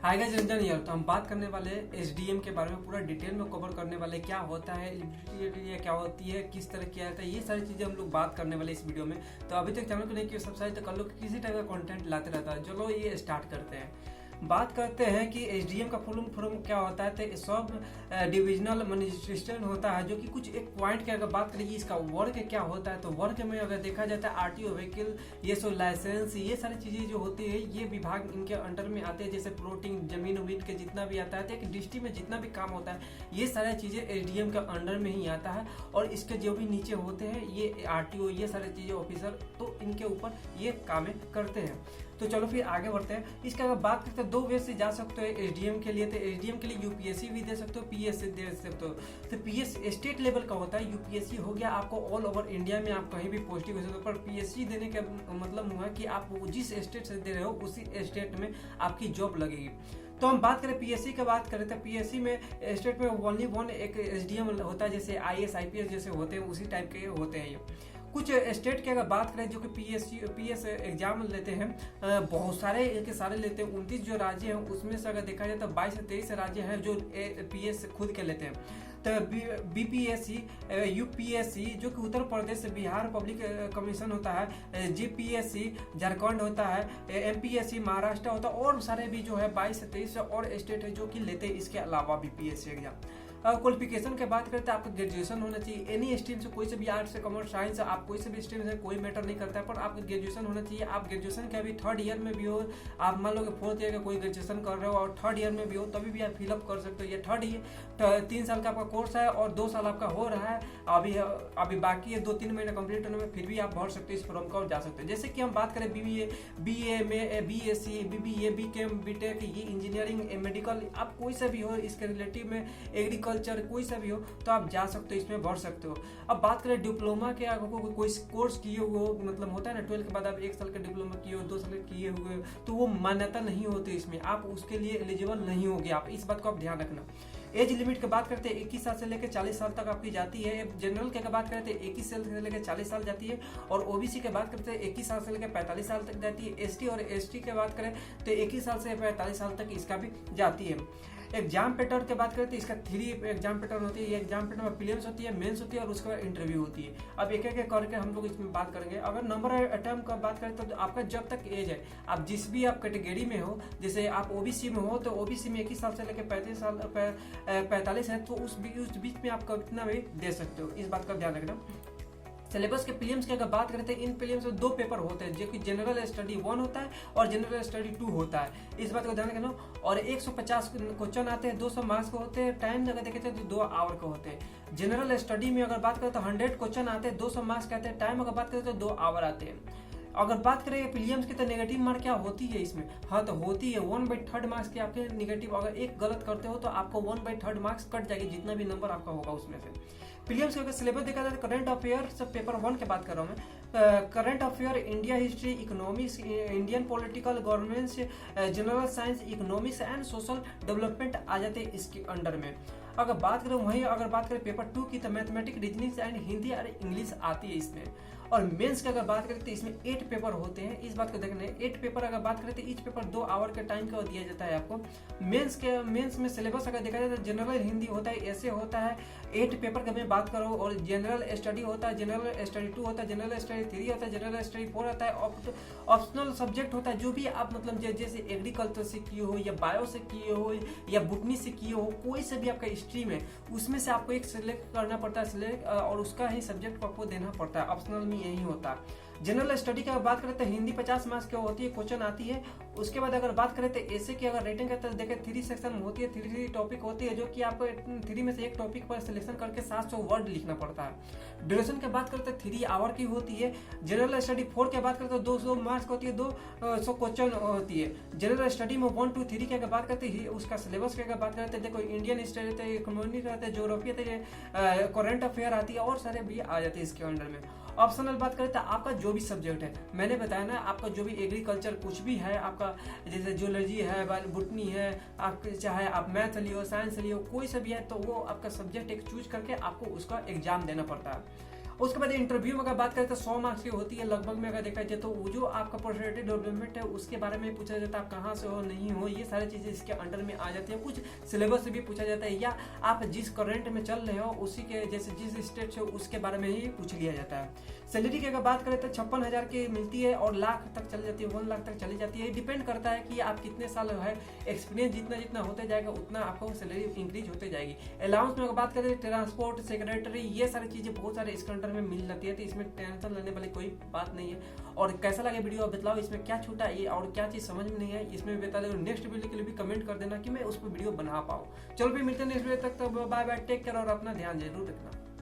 Hi guys, Ranjan यार। तो हम बात करने वाले एसडीएम के बारे में, पूरा डिटेल में कवर करने वाले, क्या होता है एलिजिबिलिटी, क्या होती है, किस तरह किया जाता है, ये सारी चीज़ें हम लोग बात करने वाले इस वीडियो में। तो अभी तक चैनल को नहीं किया सब्सक्राइब तो कर लो, किसी टाइप का कंटेंट लाते रहता है। चलो ये स्टार्ट करते हैं। बात करते हैं कि एसडीएम का फुल फॉर्म क्या होता है। तो सब डिविजनल मजिस्ट्रेट होता है, जो कि कुछ एक पॉइंट की अगर बात करेंगे इसका वर्क क्या होता है, तो वर्क में अगर देखा जाता है आरटीओ व्हीकल, ये सब लाइसेंस, ये सारी चीज़ें जो होती है ये विभाग इनके अंडर में आते हैं। जैसे प्लॉटिंग, जमीन उमीन के जितना भी आता है, तो एक डिस्ट्रिक्ट में जितना भी काम होता है ये सारी चीज़ें एसडीएम के अंडर में ही आता है। और इसके जो भी नीचे होते हैं ये आरटीओ, ये सारी चीज़ें ऑफिसर, तो इनके ऊपर ये कामें करते हैं। तो चलो फिर आगे बढ़ते हैं। इसके अगर बात करते हैं, दो वे से जा सकते हो एसडीएम के लिए। तो एसडीएम के लिए यूपीएससी भी दे सकते हो, पीएससी दे सकते हो। तो पीएस स्टेट लेवल का होता है, यूपीएससी हो गया आपको ऑल ओवर इंडिया में आप कहीं भी पोस्टिंग हो सकते हो। पर पीएससी देने का मतलब हुआ कि आप जिस स्टेट से दे रहे हो उसी स्टेट में आपकी जॉब लगेगी। तो हम बात करें पीएससी की बात करें तो पीएससी में स्टेट में ओनली वन एक एसडीएम होता है, जैसे आईएएस आईपीएस जैसे होते हैं उसी टाइप के होते हैं ये। कुछ स्टेट की अगर बात करें जो कि पीएस एग्जाम लेते हैं, बहुत सारे के सारे लेते हैं। 29 जो राज्य हैं उसमें से अगर देखा जाए तो 22 से 23 राज्य हैं जो पीएस खुद के लेते हैं। तो बीपीएससी, यूपीएससी जो कि उत्तर प्रदेश बिहार पब्लिक कमीशन होता है, जीपीएससी झारखंड होता है, एमपीएससी महाराष्ट्र होता है, और सारे भी जो है 22 से 23 और स्टेट है जो कि लेते हैं इसके अलावा बीपीएससी एग्जाम। क्वालिफिकेशन की बात करते हैं, आपका ग्रेजुएशन होना चाहिए। एनी स्ट्रीम से, कोई से भी आर्ट्स से, कॉमर्स, साइंस, आप कोई से भी स्ट्रीम से, कोई मैटर नहीं करता है, पर आपका ग्रेजुएशन होना चाहिए। आप ग्रेजुएशन के अभी थर्ड ईयर में भी हो, आप मान लो कि फोर्थ ईयर का कोई ग्रेजुएशन कर रहे हो और थर्ड ईयर में भी हो, तभी भी आप फिलअप कर सकते हो। ये थर्ड ईयर 3 साल का आपका कोर्स है और 2 साल आपका हो रहा है, अभी बाकी है 2-3 महीने कंप्लीट होने में, फिर भी आप भर सकते हो इस फॉर्म का और जा सकते हो। जैसे कि हम बात करें बीए में, बीएससी, बीबीए, बीकेएम, बीटेक, ये इंजीनियरिंग, मेडिकल, आप कोई सा भी हो इसके रिलेटिव में, एग्रीकल्चर कोई सा भी हो, तो आप जा सकते हो, इसमें बढ़ सकते हो। अब बात करें डिप्लोमा के, आपको कोई कोर्स किए हुए, मतलब होता है ना 12 के बाद आप 1 साल का डिप्लोमा किए हो, 2 साल का किए हुए, तो वो मान्यता नहीं होती इसमें, आप उसके लिए एलिजिबल नहीं होगे। आप इस बात को आप ध्यान रखना। एज लिमिट की बात करते हैं 21 साल से लेकर 40 साल तक आपकी जाती है। जनरल की बात करते हैं 21 साल से लेकर 40 साल जाती है, और ओबीसी की बात करते हैं 21 साल से लेकर 45 साल तक जाती है। एसटी और एसटी की बात करें तो 21 साल से 45 साल तक इसका भी जाती है। एग्जाम पैटर्न की बात करते हैं, इसका 3 एग्जाम पैटर्न होती है। ये एग्जाम पैटर्न में प्रीलिम्स होती है, मेंस होती है और उसके बाद इंटरव्यू होती है। अब एक एक करके हम लोग इसमें बात करेंगे। अगर नंबर अटेम्प्ट का बात करें तो आपका जब तक एज है, आप जिस भी आप कैटेगरी में हो, जैसे आप ओबीसी में हो तो ओबीसी में 21 साल से लेकर 45 है, तो उस बीच में आप कितना भी दे सकते हो, इस बात का ध्यान रखना। सिलेबस के प्रीलिम्स की अगर बात करते हैं, इन प्रीलिम्स में 2 पेपर होते हैं, जो कि जनरल स्टडी 1 होता है और जनरल स्टडी 2 होता है, इस बात को ध्यान रखना। और 150 क्वेश्चन आते हैं, 200 मार्क्स के होते हैं। टाइम अगर देखे तो 2 आवर के होते हैं। जनरल स्टडी में अगर बात करें तो 100 क्वेश्चन आते हैं, 200 मार्क्स के आते हैं। टाइम अगर बात करें तो 2 आवर आते हैं। अगर बात करें प्रीलिम्स की तो नेगेटिव मार्क क्या होती है इसमें, हाँ तो होती है 1/3 मार्क्स की आपके नेगेटिव। अगर एक गलत करते हो तो आपको 1/3 मार्क्स कट जाएगी, जितना भी नंबर आपका होगा उसमें से। प्रीलिम्स का सिलेबस देखा जाए तो करंट अफेयर्स पेपर 1 की बात कर रहा हूँ मैं। Current affair, India history, economics, Indian political, governance, general science, economics and social development आ जाते हैं इसके अंडर में। अगर बात करें वहीं अगर बात करें पेपर 2 की तो मैथमेटिक्स, रीजनिंग एंड हिंदी और इंग्लिश आती है इसमें। और मेंस की अगर बात करें तो इसमें 8 पेपर होते हैं, इस बात को देखना है। 8 पेपर अगर बात करें तो ईच पेपर 2 आवर के टाइम का दिया जाता है आपको। मेंस में सिलेबस अगर देखा जाए तो जनरल हिंदी होता है, ऐसे होता है 8 पेपर का मैं बात करूँ, और जनरल स्टडी होता है, जनरल स्टडी 2 होता है, जनरल स्टडी 3 होता है, जनरल स्टडी 4 होता है। ऑप्शनल सब्जेक्ट होता है, जो भी आप मतलब जैसे एग्रीकल्चर से किए हो या बायो से किए हो या बुटनी से किए हो, कोई से भी आपका स्ट्रीम है उसमें से आपको एक सिलेक्ट करना पड़ता है, सिलेक्ट, और उसका ही सब्जेक्ट को आपको देना पड़ता है। ऑप्शनल में यही होता है। जनरल स्टडी की बात करें तो हिंदी 50 मार्क्स की होती है, क्वेश्चन आती है। उसके बाद अगर बात करें तो ऐसे की अगर रेटिंग करते हैं, देखें 3 सेक्शन होती है, 3 टॉपिक होती है, जो कि आपको 3 में से एक टॉपिक पर सिलेक्शन करके 700 वर्ड लिखना पड़ता है। ड्यूरेशन की बात करते हैं 3 आवर की होती है। जनरल स्टडी 4 की बात करते हैं 200 मार्क्स की होती है, 200 क्वेश्चन होती है। जनरल स्टडी में 1 2 3 की अगर बात करते हैं, उसका सिलेबस की अगर बात करते हैं, देखो इंडियन हिस्ट्री रहता है, इकोनॉमिक रहता है, ज्योग्राफी रहता है, करंट अफेयर आती है, और सारे भी आ जाते हैं इसके अंडर में। ऑप्शनल बात करें तो आपका जो भी सब्जेक्ट है, मैंने बताया ना, आपका जो भी एग्रीकल्चर कुछ भी है, आपका जैसे जूलॉजी है, बुटनी है, आप चाहे आप मैथ लियो, साइंस लियो, कोई सा भी है, तो वो आपका सब्जेक्ट एक चूज करके आपको उसका एग्जाम देना पड़ता है। उसके बाद इंटरव्यू में अगर बात करें तो 100 मार्क्स की होती है लगभग में, अगर देखा जाए तो वो जो आपका पर्सनैलिटी डेवलपमेंट है उसके बारे में पूछा जाता है, आप कहाँ से हो नहीं हो, ये सारी चीजें इसके अंडर में आ जाती है। कुछ सिलेबस से भी पूछा जाता है, या आप जिस करंट में चल रहे हो उसी के जैसे जिस स्टेट से उसके बारे में ही पूछ लिया जाता है। सैलरी की अगर बात करें तो 56,000 की मिलती है और लाख तक चली जाती है, 1 लाख तक चली जाती है। डिपेंड करता है कि आप कितने साल है, एक्सपीरियंस जितना जितना होते जाएगा उतना आपको सैलरी इंक्रीज होते जाएगी। अलाउंस में अगर बात करें ट्रांसपोर्ट, सेक्रेटरी, ये सारी चीजें बहुत सारे इसके अंडर में मिल जाती है, तो इसमें टेंशन लेने वाली कोई बात नहीं है। और कैसा लगे वीडियो बतलाओ, इसमें क्या छूटा ये और क्या चीज समझ में नहीं है इसमें बता दो। नेक्स्ट वीडियो के लिए भी कमेंट कर देना कि मैं उस पर वीडियो बना पाऊँ। चलो फिर मिलते हैं नेक्स्ट वीडियो तक, तो बाय बाय, टेक केयर और अपना ध्यान जरूर रखना।